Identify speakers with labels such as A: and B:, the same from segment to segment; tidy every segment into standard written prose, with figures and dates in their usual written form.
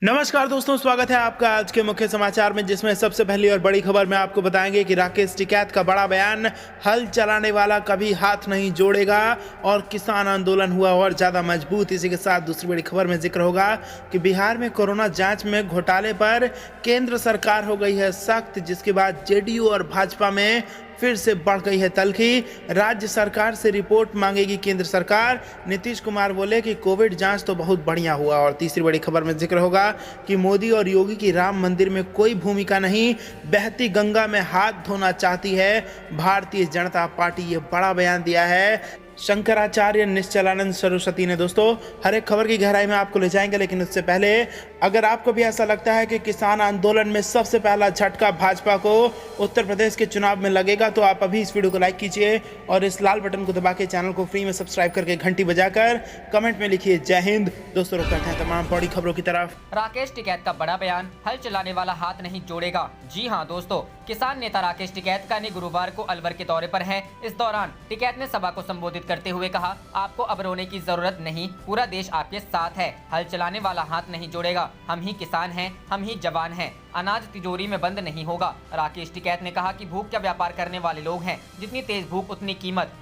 A: नमस्कार दोस्तों, स्वागत है आपका आज के मुख्य समाचार में, जिसमें सबसे पहली और बड़ी खबर में आपको बताएंगे कि राकेश टिकैत का बड़ा बयान, हल चलाने वाला कभी हाथ नहीं जोड़ेगा और किसान आंदोलन हुआ और ज़्यादा मजबूत। इसी के साथ दूसरी बड़ी खबर में जिक्र होगा कि बिहार में कोरोना जांच में घोटाले पर केंद्र सरकार हो गई है सख्त, जिसके बाद जेडीयू और भाजपा में फिर से बढ़ गई है तल्खी। राज्य सरकार से रिपोर्ट मांगेगी केंद्र सरकार। नीतीश कुमार बोले कि कोविड जांच तो बहुत बढ़िया हुआ। और तीसरी बड़ी खबर में जिक्र होगा कि मोदी और योगी की राम मंदिर में कोई भूमिका नहीं, बहती गंगा में हाथ धोना चाहती है भारतीय जनता पार्टी। ये बड़ा बयान दिया है शंकराचार्य निश्चलानंद सरस्वती ने। दोस्तों, हर एक खबर की गहराई में आपको ले जाएंगे, लेकिन उससे पहले अगर आपको भी ऐसा लगता है कि किसान आंदोलन में सबसे पहला झटका भाजपा को उत्तर प्रदेश के चुनाव में लगेगा, तो आप अभी इस वीडियो को लाइक कीजिए और इस लाल बटन को दबा के चैनल को फ्री में सब्सक्राइब करके घंटी बजाकर कमेंट में लिखिए जय हिंद। दोस्तों, रुक करते हैं तमाम बड़ी खबरों की तरफ।
B: राकेश टिकैत का बड़ा बयान, हल चलाने वाला हाथ नहीं जोड़ेगा। जी हां दोस्तों, किसान नेता राकेश टिकैत का गुरुवार को अलवर के दौरे पर है। इस दौरान टिकैत ने सभा को संबोधित करते हुए कहा, आपको अब रोने की जरूरत नहीं, पूरा देश आपके साथ है, हल चलाने वाला हाथ नहीं जोड़ेगा। हम ही किसान हैं, हम ही जवान हैं, अनाज तिजोरी में बंद नहीं होगा। राकेश टिकैत ने कहा कि भूख का व्यापार करने वाले लोग हैं, जितनी तेज भूख उतनी कीमत।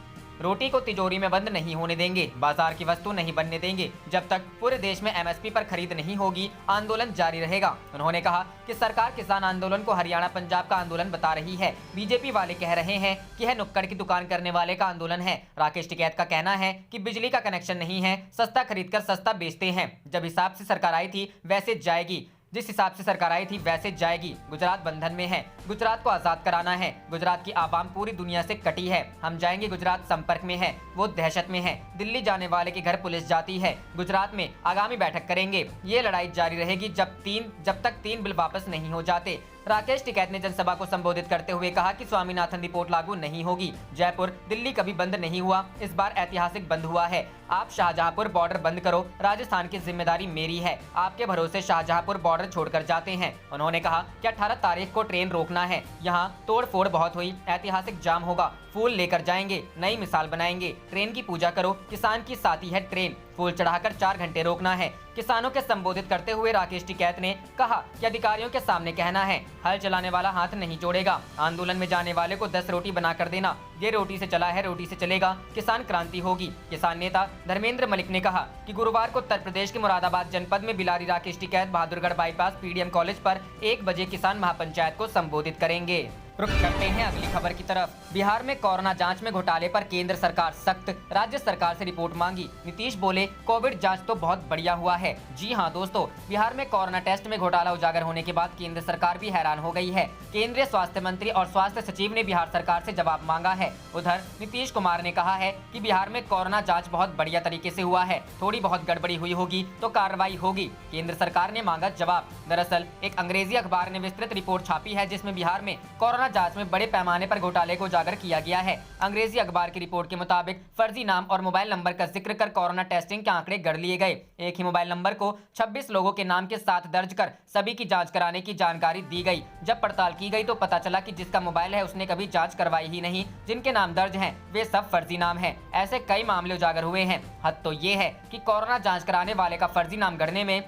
B: रोटी को तिजोरी में बंद नहीं होने देंगे, बाजार की वस्तु नहीं बनने देंगे। जब तक पूरे देश में एमएसपी पर खरीद नहीं होगी, आंदोलन जारी रहेगा। उन्होंने कहा कि सरकार किसान आंदोलन को हरियाणा पंजाब का आंदोलन बता रही है। बीजेपी वाले कह रहे हैं कि यह नुक्कड़ की दुकान करने वाले का आंदोलन है। राकेश टिकैत का कहना है कि बिजली का कनेक्शन नहीं है, सस्ता खरीदकर सस्ता बेचते हैं। जब हिसाब से सरकार आई थी वैसे जाएगी, जिस हिसाब से सरकार आई थी वैसे जाएगी। गुजरात बंधन में है, गुजरात को आजाद कराना है। गुजरात की आवाम पूरी दुनिया से कटी है, हम जाएंगे। गुजरात संपर्क में है, वो दहशत में है। दिल्ली जाने वाले के घर पुलिस जाती है। गुजरात में आगामी बैठक करेंगे। ये लड़ाई जारी रहेगी जब तक 3 बिल वापस नहीं हो जाते। राकेश टिकैत ने जनसभा को संबोधित करते हुए कहा कि स्वामीनाथन रिपोर्ट लागू नहीं होगी। जयपुर दिल्ली कभी बंद नहीं हुआ, इस बार ऐतिहासिक बंद हुआ है। आप शाहजहांपुर बॉर्डर बंद करो, राजस्थान की जिम्मेदारी मेरी है। आपके भरोसे शाहजहांपुर बॉर्डर छोड़कर जाते हैं। उन्होंने कहा कि 18 तारीख को ट्रेन रोकना है। यहाँ तोड़ फोड़ बहुत हुई, ऐतिहासिक जाम होगा। फूल लेकर जाएंगे, नई मिसाल बनाएंगे। ट्रेन की पूजा करो, किसान की साथी है ट्रेन। फूल चढ़ाकर 4 घंटे रोकना है। किसानों के संबोधित करते हुए राकेश टिकैत ने कहा कि अधिकारियों के सामने कहना है, हल चलाने वाला हाथ नहीं जोड़ेगा। आंदोलन में जाने वाले को 10 रोटी बना कर देना। ये रोटी से चला है, रोटी से चलेगा। किसान क्रांति होगी। किसान नेता धर्मेंद्र मलिक ने कहा कि गुरुवार को उत्तर प्रदेश के मुरादाबाद जनपद में Bilari Rakesh Tikait Bahadurgarh bypass PDM college पर 1 बजे किसान महापंचायत को संबोधित करेंगे। रुक करते हैं अगली खबर की तरफ। बिहार में कोरोना जांच में घोटाले पर केंद्र सरकार सख्त, राज्य सरकार से रिपोर्ट मांगी। नीतीश बोले, कोविड जांच तो बहुत बढ़िया हुआ है। जी हां दोस्तों, बिहार में कोरोना टेस्ट में घोटाला उजागर होने के बाद केंद्र सरकार भी हैरान हो गई है। केंद्रीय स्वास्थ्य मंत्री और स्वास्थ्य सचिव ने बिहार सरकार से जवाब मांगा है। उधर नीतीश कुमार ने कहा है कि बिहार में कोरोना जाँच बहुत बढ़िया तरीके से हुआ है, थोड़ी बहुत गड़बड़ी हुई होगी तो कार्रवाई होगी। केंद्र सरकार ने मांगा जवाब। दरअसल एक अंग्रेजी अखबार ने विस्तृत रिपोर्ट छापी है, जिसमें बिहार में कोरोना जांच में बड़े पैमाने पर घोटाले को उजागर किया गया है। अंग्रेजी अखबार की रिपोर्ट के मुताबिक फर्जी नाम और मोबाइल नंबर का जिक्र कर कोरोना टेस्टिंग के आंकड़े गढ़ लिए गए। एक ही मोबाइल नंबर को 26 लोगों के नाम के साथ दर्ज कर सभी की जांच कराने की जानकारी दी गई। जब पड़ताल की गई तो पता चला कि जिसका मोबाइल है उसने कभी जांच करवाई ही नहीं। जिनके नाम दर्ज हैं वे सब फर्जी नाम हैं। ऐसे कई मामले उजागर हुए हैं। हद तो ये है कि कोरोना जांच कराने वाले का फर्जी नाम गढ़ने में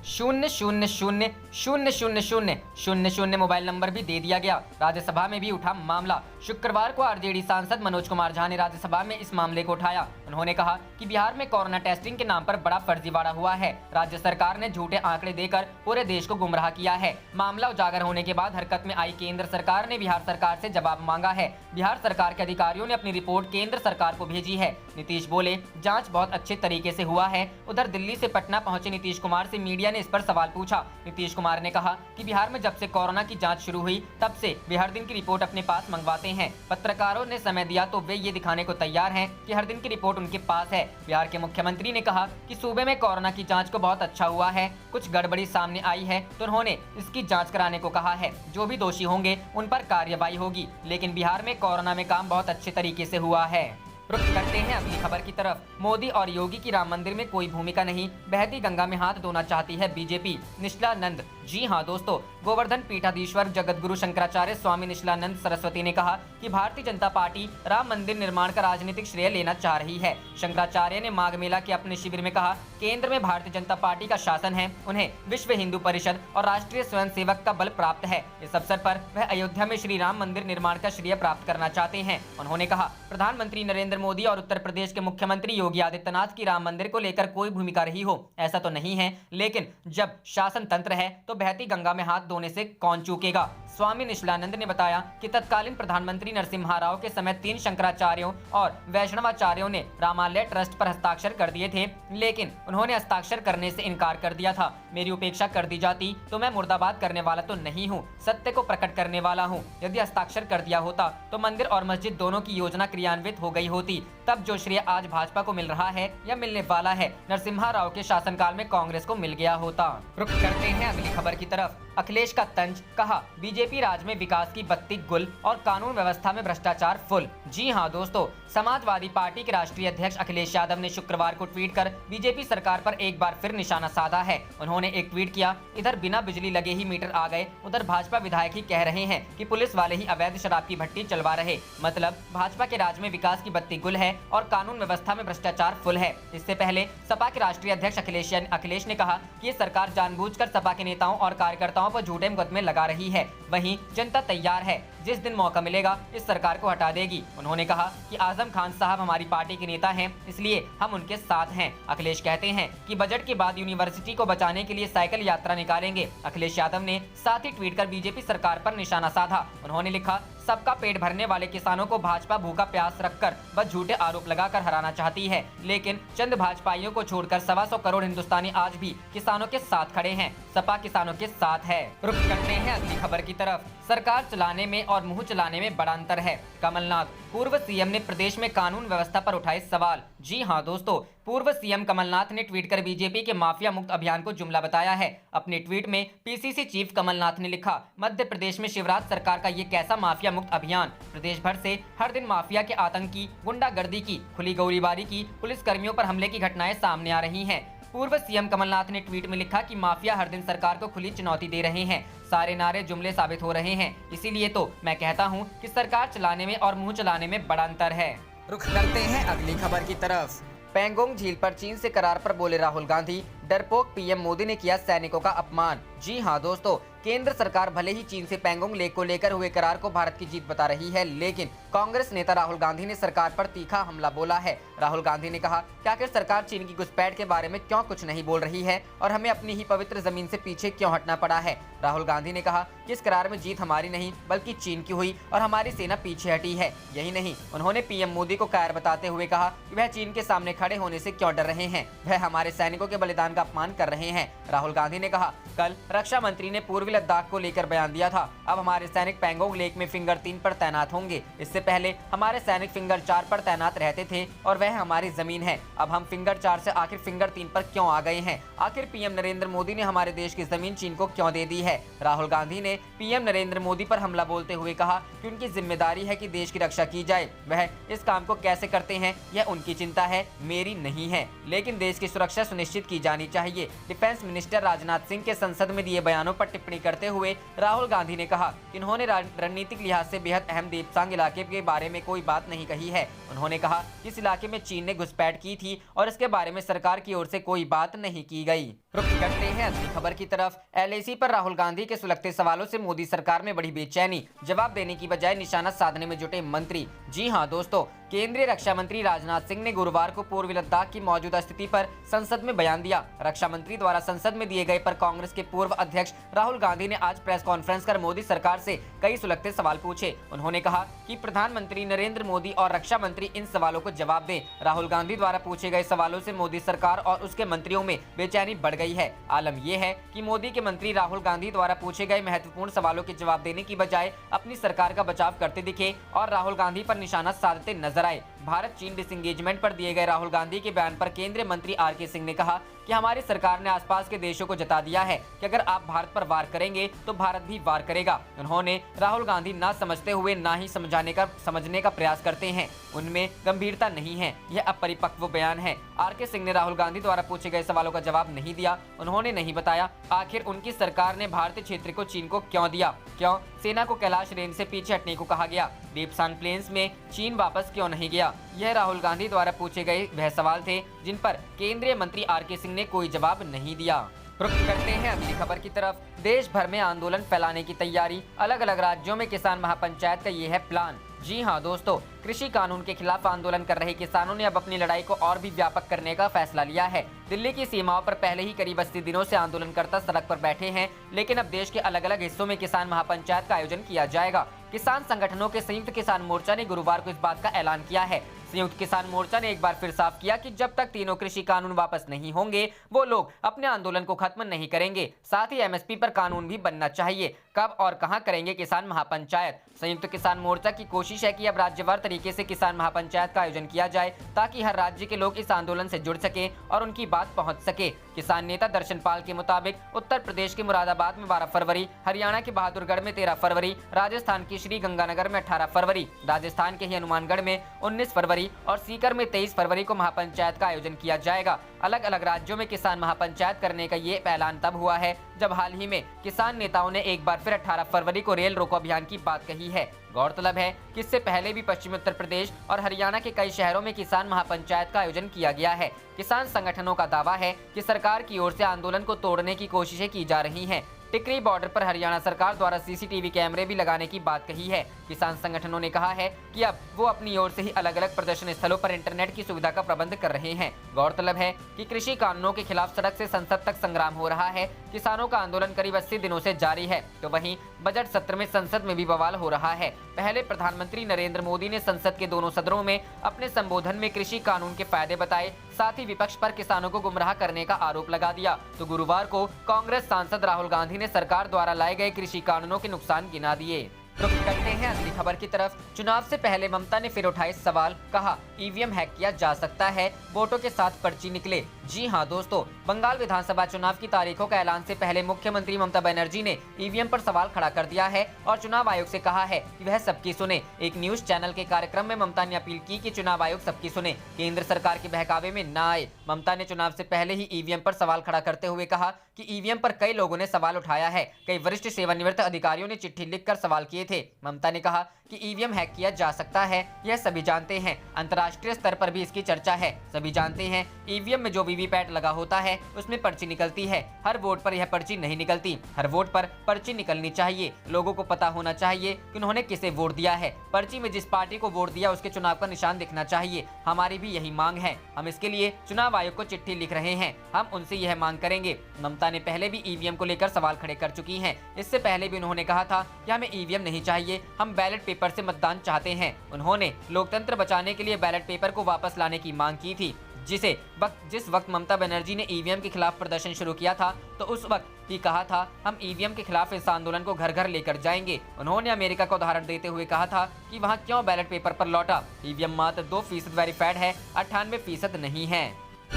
B: 0000000 मोबाइल नंबर भी दे दिया गया। राज्यसभा में भी उठा मामला। शुक्रवार को आरजेडी सांसद मनोज कुमार झा ने राज्यसभा में इस मामले को उठाया। उन्होंने कहा कि बिहार में कोरोना टेस्टिंग के नाम पर बड़ा फर्जीवाड़ा हुआ है। राज्य सरकार ने झूठे आंकड़े देकर पूरे देश को गुमराह किया है। मामला उजागर होने के बाद हरकत में आई केंद्र सरकार ने बिहार सरकार से जवाब मांगा है। बिहार सरकार के अधिकारियों ने अपनी रिपोर्ट केंद्र सरकार को भेजी है। नीतीश बोले, जाँच बहुत अच्छे तरीके से हुआ है। उधर दिल्ली से पटना पहुंचे नीतीश कुमार से मीडिया ने इस पर सवाल पूछा। नीतीश कुमार ने कहा कि बिहार में जब से कोरोना की जांच शुरू हुई तब से वे हर दिन की रिपोर्ट अपने पास मंगवाते हैं। पत्रकारों ने समय दिया तो वे ये दिखाने को तैयार हैं कि हर दिन की रिपोर्ट उनके पास है। बिहार के मुख्यमंत्री ने कहा कि सूबे में कोरोना की जांच को बहुत अच्छा हुआ है। कुछ गड़बड़ी सामने आई है तो उन्होंने इसकी जाँच कराने को कहा है। जो भी दोषी होंगे उन पर कार्रवाई होगी, लेकिन बिहार में कोरोना में काम बहुत अच्छे तरीके से हुआ है। रुख करते हैं अगली खबर की तरफ। मोदी और योगी की राम मंदिर में कोई भूमिका नहीं, बहती गंगा में हाथ धोना चाहती है बीजेपी, निश्चलानंद। जी हां दोस्तों, गोवर्धन पीठाधीश्वर जगतगुरु शंकराचार्य स्वामी निश्चलानंद सरस्वती ने कहा कि भारतीय जनता पार्टी राम मंदिर निर्माण का राजनीतिक श्रेय लेना चाह रही है। शंकराचार्य ने माघ मेला के अपने शिविर में कहा, केंद्र में भारतीय जनता पार्टी का शासन है, उन्हें विश्व हिंदू परिषद और राष्ट्रीय स्वयंसेवक का बल प्राप्त है। इस अवसर पर वह अयोध्या में श्री राम मंदिर निर्माण का श्रेय प्राप्त करना चाहते हैं। उन्होंने कहा, प्रधानमंत्री नरेंद्र मोदी और उत्तर प्रदेश के मुख्यमंत्री योगी आदित्यनाथ की राम मंदिर को लेकर कोई भूमिका रही हो, ऐसा तो नहीं है, लेकिन जब शासन तंत्र है तो बहती गंगा में हाथ धोने से कौन चूकेगा। स्वामी निश्चलानंद ने बताया कि तत्कालीन प्रधानमंत्री नरसिम्हा राव के समय 3 शंकराचार्यों और वैष्णवाचार्यों ने रामालय ट्रस्ट पर हस्ताक्षर कर दिए थे, लेकिन उन्होंने हस्ताक्षर करने से इनकार कर दिया था। मेरी उपेक्षा कर दी जाती तो मैं मुर्दाबाद करने वाला तो नहीं हूँ, सत्य को प्रकट करने वाला हूँ। यदि हस्ताक्षर कर दिया होता तो मंदिर और मस्जिद दोनों की योजना क्रियान्वित हो गई होती। तब जो श्रेय आज भाजपा को मिल रहा है या मिलने वाला है, नरसिम्हा राव के शासनकाल में कांग्रेस को मिल गया होता। रुख करते हैं अगली खबर की तरफ। अखिलेश का तंज, कहा बीजेपी राज में विकास की बत्ती गुल और कानून व्यवस्था में भ्रष्टाचार फुल। जी हां दोस्तों, समाजवादी पार्टी के राष्ट्रीय अध्यक्ष अखिलेश यादव ने शुक्रवार को ट्वीट कर बीजेपी सरकार पर एक बार फिर निशाना साधा है। उन्होंने एक ट्वीट किया, इधर बिना बिजली लगे ही मीटर आ गए, उधर भाजपा विधायक ही कह रहे हैं कि पुलिस वाले ही अवैध शराब की भट्टी चलवा रहे। मतलब भाजपा के राज में विकास की बत्ती गुल है और कानून व्यवस्था में भ्रष्टाचार फुल है। इससे पहले सपा के राष्ट्रीय अध्यक्ष अखिलेश ने कहा कि ये सरकार जानबूझकर सपा के नेताओं और कार्यकर्ताओं पर झूठे मुकदमे लगा रही है। वहीं जनता तैयार है, जिस दिन मौका मिलेगा इस सरकार को हटा देगी। उन्होंने कहा कि आजम खान साहब हमारी पार्टी के नेता हैं, इसलिए हम उनके साथ हैं। अखिलेश कहते हैं कि बजट के बाद यूनिवर्सिटी को बचाने के लिए साइकिल यात्रा निकालेंगे। अखिलेश यादव ने साथ ही ट्वीट कर बीजेपी सरकार पर निशाना साधा। उन्होंने लिखा, सबका पेट भरने वाले किसानों को भाजपा भूखा प्यास रखकर बस झूठे आरोप लगाकर हराना चाहती है, लेकिन चंद भाजपाइयों को छोड़कर 125 करोड़ हिंदुस्तानी आज भी किसानों के साथ खड़े हैं। सपा किसानों के साथ है। रुख करते हैं अगली खबर की तरफ। सरकार चलाने में और मुंह चलाने में बड़ा अंतर है, कमलनाथ। पूर्व सीएम ने प्रदेश में कानून व्यवस्था पर उठाए सवाल। जी हां दोस्तों, पूर्व सीएम कमलनाथ ने ट्वीट कर बीजेपी के माफिया मुक्त अभियान को जुमला बताया है। अपने ट्वीट में पीसीसी चीफ कमलनाथ ने लिखा, मध्य प्रदेश में शिवराज सरकार का ये कैसा माफिया मुक्त अभियान। प्रदेश भर से हर दिन माफिया के आतंक की, गुंडागर्दी की, खुली गोलीबारी की, पुलिस कर्मियों पर हमले की घटनाएं सामने आ रही हैं। पूर्व सीएम कमलनाथ ने ट्वीट में लिखा कि माफिया हर दिन सरकार को खुली चुनौती दे रहे हैं, सारे नारे जुमले साबित हो रहे हैं। इसीलिए तो मैं कहता हूं कि सरकार चलाने में और मुंह चलाने में बड़ा अंतर है। रुख करते हैं अगली खबर की तरफ। पैंगोंग झील पर चीन से करार पर बोले राहुल गांधी, डरपोक पीएम मोदी ने किया सैनिकों का अपमान। जी हां दोस्तों, केंद्र सरकार भले ही चीन से पैंगोंग लेक को लेकर हुए करार को भारत की जीत बता रही है, लेकिन कांग्रेस नेता राहुल गांधी ने सरकार पर तीखा हमला बोला है। राहुल गांधी ने कहा कि आखिर सरकार चीन की घुसपैठ के बारे में क्यों कुछ नहीं बोल रही है और हमें अपनी ही पवित्र जमीन से पीछे क्यों हटना पड़ा है। राहुल गांधी ने कहा कि इस करार में जीत हमारी नहीं बल्कि चीन की हुई और हमारी सेना पीछे हटी है। यही नहीं, उन्होंने पीएम मोदी को कायर बताते हुए कहा कि वह चीन के सामने खड़े होने से क्यों डर रहे हैं, वह हमारे सैनिकों के बलिदान का अपमान कर रहे हैं। राहुल गांधी ने कहा, कल रक्षा मंत्री ने पूर्वी लद्दाख को लेकर बयान दिया था, अब हमारे सैनिक पैंगोंग लेक में फिंगर 3 पर तैनात होंगे। इससे पहले हमारे सैनिक फिंगर 4 पर तैनात रहते थे और वह हमारी जमीन है। अब हम फिंगर 4 से आखिर फिंगर 3 पर क्यों आ गए हैं? आखिर पीएम नरेंद्र मोदी ने हमारे देश की जमीन चीन को क्यों दे दी है? राहुल गांधी ने पीएम नरेंद्र मोदी पर हमला बोलते हुए कहा कि उनकी जिम्मेदारी है कि देश की रक्षा की जाए, वह इस काम को कैसे करते हैं यह उनकी चिंता है, मेरी नहीं है, लेकिन देश की सुरक्षा सुनिश्चित की जानी चाहिए। डिफेंस मिनिस्टर राजनाथ सिंह के संसद में दिए बयानों पर टिप्पणी करते हुए राहुल गांधी ने कहा कि उन्होंने रणनीतिक लिहाज से बेहद अहम देपसांग इलाके के बारे में कोई बात नहीं कही है। उन्होंने कहा कि इस इलाके में चीन ने घुसपैठ की थी और इसके बारे में सरकार की ओर से कोई बात नहीं की गई। रुख करते हैं अगली खबर की तरफ। एलआईसी पर राहुल गांधी के सुलगते सवालों से मोदी सरकार में बड़ी बेचैनी, जवाब देने की बजाय निशाना साधने में जुटे मंत्री। जी हां दोस्तों, केंद्रीय रक्षा मंत्री राजनाथ सिंह ने गुरुवार को पूर्वी लद्दाख की मौजूदा स्थिति पर संसद में बयान दिया। रक्षा मंत्री द्वारा संसद में दिए गए पर कांग्रेस के पूर्व अध्यक्ष राहुल गांधी ने आज प्रेस कॉन्फ्रेंस कर मोदी सरकार से कई सुलगते सवाल पूछे। उन्होंने कहा कि प्रधानमंत्री नरेंद्र मोदी और रक्षा मंत्री इन सवालों को जवाब दें। राहुल गांधी द्वारा पूछे गए सवालों से मोदी सरकार और उसके मंत्रियों में बेचैनी बढ़ गई है। आलम यह है कि मोदी के मंत्री राहुल गांधी द्वारा पूछे गए महत्वपूर्ण सवालों के जवाब देने की बजाय अपनी सरकार का बचाव करते दिखे और राहुल गांधी पर निशाना साधते नजर आए। भारत चीन डिसएंगेजमेंट पर दिए गए राहुल गांधी के बयान पर केंद्रीय मंत्री आर के सिंह ने कहा कि हमारी सरकार ने आसपास के देशों को जता दिया है कि अगर आप भारत पर वार करेंगे तो भारत भी वार करेगा। उन्होंने राहुल गांधी ना समझते हुए ना ही समझने का प्रयास करते हैं, उनमें गंभीरता नहीं है, यह अपरिपक्व बयान है। आरके सिंह ने राहुल गांधी द्वारा पूछे गए सवालों का जवाब नहीं दिया। उन्होंने नहीं बताया आखिर उनकी सरकार ने भारतीय क्षेत्र को चीन को क्यों दिया, क्यों सेना को कैलाश रेंज से पीछे हटने को कहा गया, डीपसांग प्लेन्स में चीन वापस क्यों नहीं गया। यह राहुल गांधी द्वारा पूछे गए वह सवाल थे जिन पर केंद्रीय मंत्री आरके सिंह ने कोई जवाब नहीं दिया। रुख करते हैं अगली खबर की तरफ। देश भर में आंदोलन फैलाने की तैयारी, अलग अलग राज्यों में किसान महापंचायत का ये है प्लान। जी हां दोस्तों, कृषि कानून के खिलाफ आंदोलन कर रहे किसानों ने अब अपनी लड़ाई को और भी व्यापक करने का फैसला लिया है। दिल्ली की सीमाओं पर पहले ही करीब 80 दिनों से आंदोलनकर्ता सड़क पर बैठे हैं, लेकिन अब देश के अलग अलग हिस्सों में किसान महापंचायत का आयोजन किया जाएगा। किसान संगठनों के संयुक्त किसान मोर्चा ने गुरुवार को इस बात का ऐलान किया है। संयुक्त किसान मोर्चा ने एक बार फिर साफ किया कि जब तक तीनों कृषि कानून वापस नहीं होंगे वो लोग अपने आंदोलन को खत्म नहीं करेंगे। साथ ही एमएसपी पर कानून भी बनना चाहिए। कब और कहां करेंगे किसान महापंचायत? संयुक्त किसान मोर्चा की कोशिश है कि अब राज्यवार तरीके से किसान महापंचायत का आयोजन किया जाए ताकि हर राज्य के लोग इस आंदोलन से जुड़ सके और उनकी बात पहुंच सके। किसान नेता दर्शन पाल के मुताबिक उत्तर प्रदेश के मुरादाबाद में 12 फरवरी, हरियाणा के बहादुरगढ़ में 13 फरवरी, राजस्थान की श्री गंगानगर में 18 फरवरी, राजस्थान के ही हनुमानगढ़ में 19 फरवरी और सीकर में 23 फरवरी को महापंचायत का आयोजन किया जाएगा। अलग अलग राज्यों में किसान महापंचायत करने का ये ऐलान तब हुआ है जब हाल ही में किसान नेताओं ने एक बार फिर 18 फरवरी को रेल रोको अभियान की बात कही है। गौरतलब है कि इससे पहले भी पश्चिमी उत्तर प्रदेश और हरियाणा के कई शहरों में किसान महापंचायत का आयोजन किया गया है। किसान संगठनों का दावा है कि सरकार की ओर से आंदोलन को तोड़ने की कोशिशें की जा रही हैं। टिकरी बॉर्डर पर हरियाणा सरकार द्वारा सीसीटीवी कैमरे भी लगाने की बात कही है। किसान संगठनों ने कहा है कि अब वो अपनी ओर से ही अलग अलग प्रदर्शन स्थलों पर इंटरनेट की सुविधा का प्रबंध कर रहे हैं। गौरतलब है कि कृषि कानूनों के खिलाफ सड़क से संसद तक संग्राम हो रहा है। किसानों का आंदोलन करीब 80 दिनों से जारी है, तो वहीं बजट सत्र में संसद में भी बवाल हो रहा है। पहले प्रधानमंत्री नरेंद्र मोदी ने संसद के दोनों सदनों में अपने संबोधन में कृषि कानून के फायदे बताए, साथ ही विपक्ष पर किसानों को गुमराह करने का आरोप लगा दिया। तो गुरुवार को कांग्रेस सांसद राहुल गांधी ने सरकार द्वारा लाए गए कृषि कानूनों के नुकसान गिना दिए। रुख करते हैं अगली खबर की तरफ। चुनाव से पहले ममता ने फिर उठाए सवाल, कहा ईवीएम हैक किया जा सकता है, वोटों के साथ पर्ची निकले। जी हां दोस्तों, बंगाल विधानसभा चुनाव की तारीखों का ऐलान से पहले मुख्यमंत्री ममता बनर्जी ने ईवीएम पर सवाल खड़ा कर दिया है और चुनाव आयोग से कहा है कि वह सबकी सुने। एक न्यूज चैनल के कार्यक्रम में ममता ने अपील की कि चुनाव आयोग सबकी सुने, केंद्र सरकार के बहकावे में न आए। ममता ने चुनाव से पहले ही ईवीएम पर सवाल खड़ा करते हुए कहा कि ईवीएम पर कई लोगों ने सवाल उठाया है, कई वरिष्ठ सेवानिवृत्त अधिकारियों ने चिट्ठी लिखकर सवाल किए थे। ममता ने कहा कि ईवीएम हैक किया जा सकता है, यह सभी जानते हैं, अंतर्राष्ट्रीय स्तर पर भी इसकी चर्चा है, सभी जानते हैं ईवीएम में जो वीवीपैट लगा होता है उसमें पर्ची निकलती है, हर वोट पर यह पर्ची नहीं निकलती, हर वोट पर पर्ची निकलनी चाहिए, लोगों को पता होना चाहिए कि उन्होंने किसे वोट दिया है, पर्ची में जिस पार्टी को वोट दिया उसके चुनाव का निशान दिखना चाहिए। हमारी भी यही मांग है, हम इसके लिए चुनाव आयोग को चिट्ठी लिख रहे हैं, हम उनसे यह मांग करेंगे। ममता ने पहले भी ईवीएम को लेकर सवाल खड़े कर चुकी हैं। इससे पहले भी उन्होंने कहा था कि हमें ईवीएम नहीं चाहिए, हम बैलेट पेपर से मतदान चाहते हैं। उन्होंने लोकतंत्र बचाने के लिए बैलेट पेपर को वापस लाने की मांग की थी। जिस वक्त ममता बनर्जी ने ईवीएम के खिलाफ प्रदर्शन शुरू किया था तो उस वक्त ही कहा था हम ईवीएम के खिलाफ इस आंदोलन को घर घर लेकर जाएंगे। उन्होंने अमेरिका का उदाहरण देते हुए कहा था कि वहां क्यों बैलेट पेपर पर लौटा, ईवीएम मात्र 2% वेरीफाइड है, 98% नहीं है।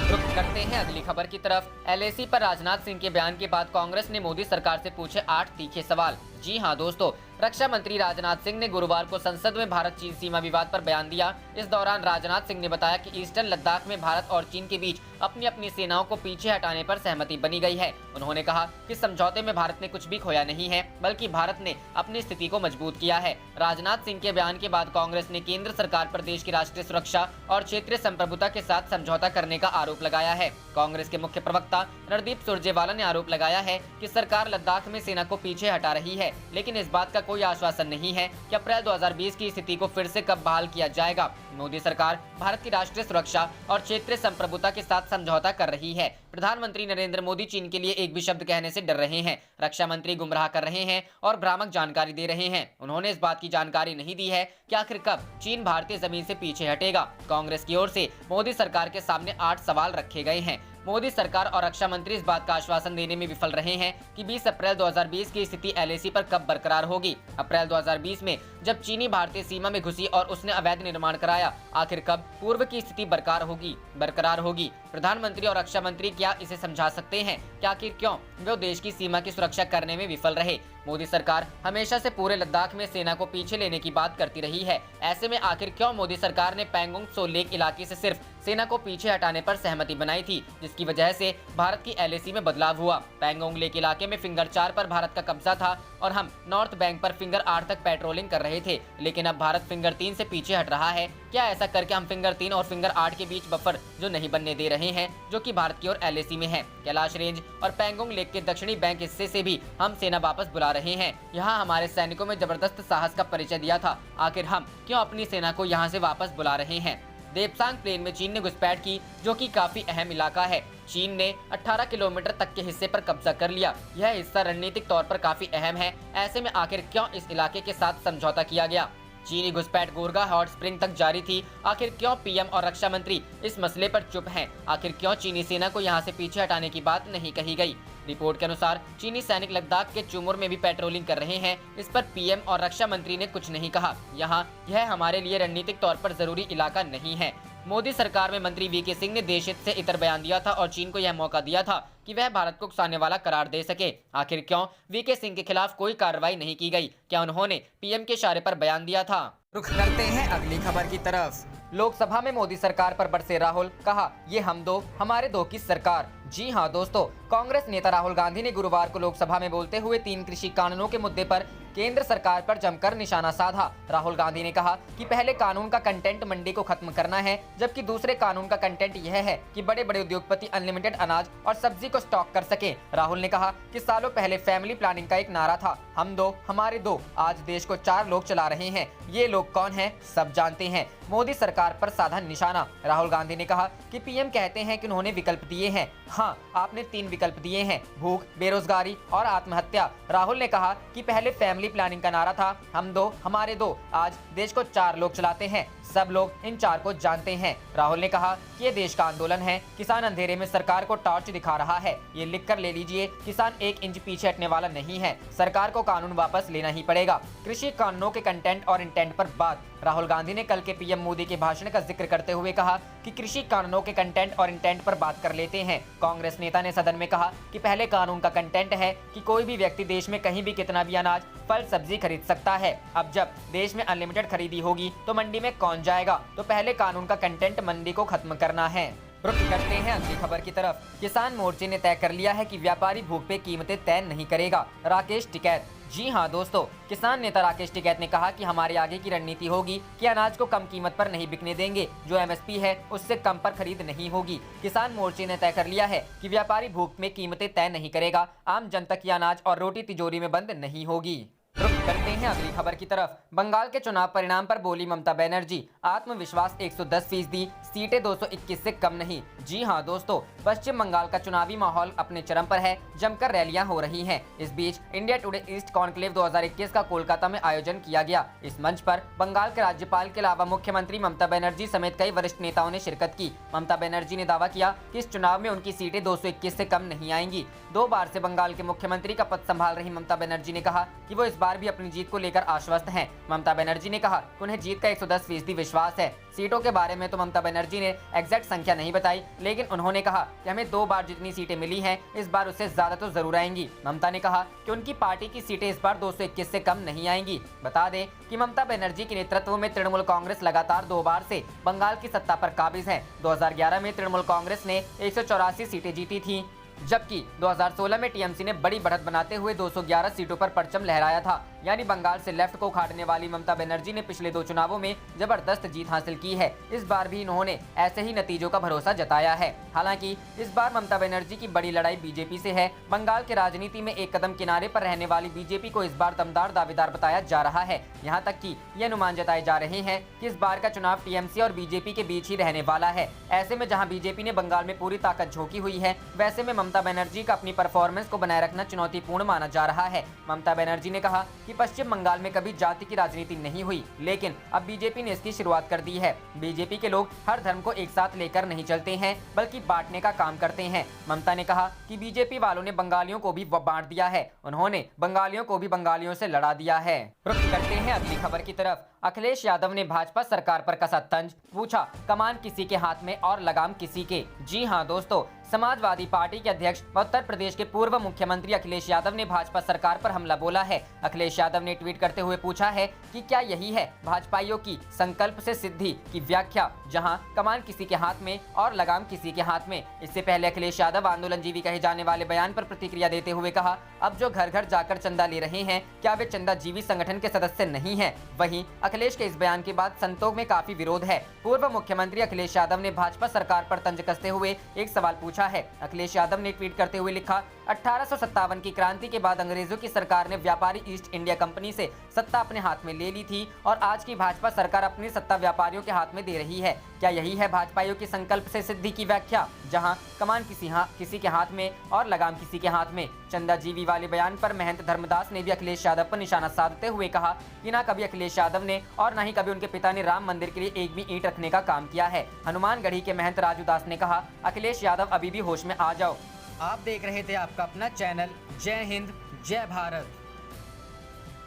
B: रुख करते हैं अगली खबर की तरफ। एलएसी पर राजनाथ सिंह के बयान के बाद कांग्रेस ने मोदी सरकार से पूछे 8 तीखे सवाल। जी हां दोस्तों, रक्षा मंत्री राजनाथ सिंह ने गुरुवार को संसद में भारत चीन सीमा विवाद पर बयान दिया। इस दौरान राजनाथ सिंह ने बताया कि ईस्टर्न लद्दाख में भारत और चीन के बीच अपनी अपनी सेनाओं को पीछे हटाने पर सहमति बनी गई है। उन्होंने कहा कि समझौते में भारत ने कुछ भी खोया नहीं है, बल्कि भारत ने अपनी स्थिति को मजबूत किया है। राजनाथ सिंह के बयान के बाद कांग्रेस ने केंद्र सरकार पर देश की राष्ट्रीय सुरक्षा और क्षेत्रीय संप्रभुता के साथ समझौता करने का आरोप लगाया है। कांग्रेस के मुख्य प्रवक्ता रणदीप सुरजेवाला ने आरोप लगाया है कि सरकार लद्दाख में सेना को पीछे हटा रही है, लेकिन इस बात का कोई आश्वासन नहीं है कि अप्रैल 2020 की स्थिति को फिर से कब बहाल किया जाएगा। मोदी सरकार भारत की राष्ट्रीय सुरक्षा और क्षेत्रीय संप्रभुता के साथ समझौता कर रही है। प्रधानमंत्री नरेंद्र मोदी चीन के लिए एक भी शब्द कहने से डर रहे हैं। रक्षा मंत्री गुमराह कर रहे हैं और भ्रामक जानकारी दे रहे हैं। उन्होंने इस बात की जानकारी नहीं दी है कि आखिर कब चीन भारतीय जमीन से पीछे हटेगा। कांग्रेस की ओर से मोदी सरकार के सामने 8 सवाल रखे गए हैं। मोदी सरकार और रक्षा मंत्री इस बात का आश्वासन देने में विफल रहे हैं कि 20 अप्रैल 2020 की स्थिति एलएसी पर कब बरकरार होगी। अप्रैल 2020 में जब चीनी भारतीय सीमा में घुसी और उसने अवैध निर्माण कराया, आखिर कब पूर्व की स्थिति बरकरार होगी। प्रधानमंत्री और रक्षा मंत्री क्या इसे समझा सकते हैं कि आखिर क्यों वे देश की सीमा की सुरक्षा करने में विफल रहे। मोदी सरकार हमेशा से पूरे लद्दाख में सेना को पीछे लेने की बात करती रही है। ऐसे में आखिर क्यों मोदी सरकार ने पैंगोंग त्सो लेक इलाके से सिर्फ सेना को पीछे हटाने पर सहमति बनाई थी, जिसकी वजह से भारत की एलएसी में बदलाव हुआ। पैंगोंग लेक इलाके में फिंगर 4 पर भारत का कब्जा था और हम नॉर्थ बैंक पर फिंगर 8 तक पेट्रोलिंग कर रहे थे, लेकिन अब भारत फिंगर 3 से पीछे हट रहा है। क्या ऐसा करके हम फिंगर 3 और फिंगर 8 के बीच बफर जो नहीं बनने दे रहे हैं, जो कि भारत की ओर एलएसी में है। कैलाश रेंज और पैंगोंग लेक के दक्षिणी बैंक हिस्से से भी हम सेना वापस बुला रहे हैं। यहाँ हमारे सैनिकों में जबरदस्त साहस का परिचय दिया था, आखिर हम क्यों अपनी सेना को यहाँ से वापस बुला रहे हैं। देपसांग प्लेन में चीन ने घुसपैठ की, जो कि काफी अहम इलाका है। चीन ने 18 किलोमीटर तक के हिस्से पर कब्जा कर लिया। यह हिस्सा रणनीतिक तौर पर काफी अहम है। ऐसे में आखिर क्यों इस इलाके के साथ समझौता किया गया। चीनी घुसपैठ गोरगा हॉट स्प्रिंग तक जारी थी। आखिर क्यों पीएम और रक्षा मंत्री इस मसले पर चुप हैं? आखिर क्यों चीनी सेना को यहां से पीछे हटाने की बात नहीं कही गई। रिपोर्ट के अनुसार चीनी सैनिक लद्दाख के चुमुर में भी पेट्रोलिंग कर रहे हैं। इस पर पीएम और रक्षा मंत्री ने कुछ नहीं कहा। यह हमारे लिए रणनीतिक तौर पर जरूरी इलाका नहीं है। मोदी सरकार में मंत्री वीके सिंह ने देश हित से इतर बयान दिया था और चीन को यह मौका दिया था कि वह भारत को उकसाने वाला करार दे सके। आखिर क्यों वीके सिंह के खिलाफ कोई कार्रवाई नहीं की गई? क्या उन्होंने पीएम के इशारे पर बयान दिया था? रुख करते हैं अगली खबर की तरफ। लोकसभा में मोदी सरकार पर बरसे राहुल, कहा ये हम दो हमारे दो की सरकार। जी हां दोस्तों, कांग्रेस नेता राहुल गांधी ने गुरुवार को लोकसभा में बोलते हुए 3 कृषि कानूनों के मुद्दे पर केंद्र सरकार पर जमकर निशाना साधा। राहुल गांधी ने कहा कि पहले कानून का कंटेंट मंडी को खत्म करना है, जबकि दूसरे कानून का कंटेंट यह है कि बड़े बड़े उद्योगपति अनलिमिटेड अनाज और सब्जी को स्टॉक कर सके। राहुल ने कहा कि सालों पहले फैमिली प्लानिंग का एक नारा था, हम दो हमारे दो। आज देश को 4 लोग चला रहे हैं। ये लोग कौन हैं? सब जानते हैं। मोदी सरकार पर साधा निशाना। राहुल गांधी ने कहा कि पीएम कहते हैं कि उन्होंने विकल्प दिए हैं। हाँ, आपने 3 विकल्प दिए हैं, भूख, बेरोजगारी और आत्महत्या। राहुल ने कहा कि पहले फैमिली प्लानिंग का नारा था, हम दो हमारे दो। आज देश को 4 लोग चलाते हैं। सब लोग इन 4 को जानते हैं। राहुल ने कहा कि ये देश का आंदोलन है। किसान अंधेरे में सरकार को टॉर्च दिखा रहा है। ये लिख कर ले लीजिए, किसान 1 इंच पीछे हटने वाला नहीं है। सरकार को कानून वापस लेना ही पड़ेगा। कृषि कानूनों के कंटेंट और इंटेंट पर बात। राहुल गांधी ने कल के पीएम मोदी के भाषण का जिक्र करते हुए कहा कि कृषि कानूनों के कंटेंट और इंटेंट पर बात कर लेते हैं। कांग्रेस नेता ने सदन में कहा कि पहले कानून का कंटेंट है कि कोई भी व्यक्ति देश में कहीं भी कितना भी अनाज, फल, सब्जी खरीद सकता है। अब जब देश में अनलिमिटेड खरीदी होगी तो मंडी में कौन जाएगा? तो पहले कानून का कंटेंट मंडी को खत्म करना है। रुख करते हैं अगली खबर की तरफ। किसान मोर्चे ने तय कर लिया है कि व्यापारी भूख पे कीमतें तय नहीं करेगा। राकेश टिकैत। जी हां दोस्तों, किसान नेता राकेश टिकैत ने कहा कि हमारे आगे की रणनीति होगी कि अनाज को कम कीमत पर नहीं बिकने देंगे। जो एमएसपी है उससे कम पर खरीद नहीं होगी। किसान मोर्चे ने तय कर लिया है कि व्यापारी भूख में कीमतें तय नहीं करेगा। आम जनता की अनाज और रोटी तिजोरी में बंद नहीं होगी। रुख करते हैं अगली खबर की तरफ। बंगाल के चुनाव परिणाम पर बोली ममता बनर्जी, आत्मविश्वास 110%, सीटें 221 से कम नहीं। जी हां दोस्तों, पश्चिम बंगाल का चुनावी माहौल अपने चरम पर है। जमकर रैलियां हो रही हैं। इस बीच इंडिया टुडे ईस्ट कॉन्क्लेव 2021 का कोलकाता में आयोजन किया गया। इस मंच पर बंगाल के राज्यपाल के अलावा मुख्यमंत्री ममता बनर्जी समेत कई वरिष्ठ नेताओं ने शिरकत की। ममता बनर्जी ने दावा किया कि इस चुनाव में उनकी सीटें 221 से कम नहीं आएंगी। 2 बार से बंगाल के मुख्यमंत्री का पद संभाल रही ममता बनर्जी ने कहा कि वो इस बार भी अपनी जीत को लेकर आश्वस्त हैं। ममता बनर्जी ने कहा कि उन्हें जीत का 110% विश्वास है। सीटों के बारे में तो ममता बनर्जी ने एग्जैक्ट संख्या नहीं बताई, लेकिन उन्होंने कहा कि हमें 2 बार जितनी सीटें मिली हैं, इस बार उससे ज्यादा तो जरूर आएंगी। ममता ने कहा कि उनकी पार्टी की सीटें इस बार 221 से कम नहीं आएंगी। बता दें कि ममता बनर्जी के नेतृत्व में तृणमूल कांग्रेस लगातार 2 बार से बंगाल की सत्ता पर काबिज है। 2011 में तृणमूल कांग्रेस ने 184 सीटें जीती थी, जबकि 2016 में टीएमसी ने बड़ी बढ़त बनाते हुए 211 सीटों पर परचम लहराया था। यानी बंगाल से लेफ्ट को उखाड़ने वाली ममता बनर्जी ने पिछले 2 चुनावों में जबरदस्त जीत हासिल की है। इस बार भी इन्होंने ऐसे ही नतीजों का भरोसा जताया है। हालांकि इस बार ममता बनर्जी की बड़ी लड़ाई बीजेपी से है। बंगाल की राजनीति में एक कदम किनारे पर रहने वाली बीजेपी को इस बार दमदार दावेदार बताया जा रहा है। यहाँ तक कि ये अनुमान जताए जा रहे हैं कि इस बार का चुनाव टीएमसी और बीजेपी के बीच ही रहने वाला है। ऐसे में जहाँ बीजेपी ने बंगाल में पूरी ताकत झोंकी हुई है, वैसे में ममता बनर्जी का अपनी परफॉर्मेंस को बनाए रखना चुनौतीपूर्ण माना जा रहा है। ममता बनर्जी ने कहा कि कि पश्चिम बंगाल में कभी जाति की राजनीति नहीं हुई, लेकिन अब बीजेपी ने इसकी शुरुआत कर दी है। बीजेपी के लोग हर धर्म को एक साथ लेकर नहीं चलते हैं, बल्कि बांटने का काम करते हैं। ममता ने कहा कि बीजेपी वालों ने बंगालियों को भी बांट दिया है, उन्होंने बंगालियों को भी बंगालियों से लड़ा दिया है। रुख करते हैं अगली खबर की तरफ। अखिलेश यादव ने भाजपा सरकार पर कसा तंज, पूछा कमान किसी के हाथ में और लगाम किसी के। जी हां दोस्तों, समाजवादी पार्टी के अध्यक्ष व उत्तर प्रदेश के पूर्व मुख्यमंत्री अखिलेश यादव ने भाजपा सरकार पर हमला बोला है। अखिलेश यादव ने ट्वीट करते हुए पूछा है कि क्या यही है भाजपाइयों की संकल्प से सिद्धि की व्याख्या, जहां कमान किसी के हाथ में और लगाम किसी के हाथ में। इससे पहले अखिलेश यादव आंदोलनजीवी कहे जाने वाले बयान पर प्रतिक्रिया देते हुए कहा, अब जो घर घर जाकर चंदा ले रहे हैं, क्या वे चंदा जीवी संगठन के सदस्य नहीं है? वहीं अखिलेश के इस बयान के बाद संतों में काफी विरोध है। पूर्व मुख्यमंत्री अखिलेश यादव ने भाजपा सरकार पर तंज कसते हुए एक सवाल पूछा है। अखिलेश यादव ने ट्वीट करते हुए लिखा, 1857 की क्रांति के बाद अंग्रेजों की सरकार ने व्यापारी ईस्ट इंडिया कंपनी से सत्ता अपने हाथ में ले ली थी और आज की भाजपा सरकार अपनी सत्ता व्यापारियों के हाथ में दे रही है। क्या यही है भाजपाइयों की संकल्प से सिद्धि की व्याख्या, जहां कमान किसी के हाथ में और लगाम किसी के हाथ में? चंदा जीवी वाले बयान पर महंत धर्मदास ने भी अखिलेश यादव पर निशाना साधते हुए कहा कि ना कभी अखिलेश यादव ने और ना ही कभी उनके पिता ने राम मंदिर के लिए एक भी ईंट रखने का काम किया है। हनुमानगढ़ी के महंत राजू दास ने कहा, अखिलेश यादव अभी भी होश में आ जाओ। आप देख रहे थे आपका अपना चैनल जय हिंद जय भारत।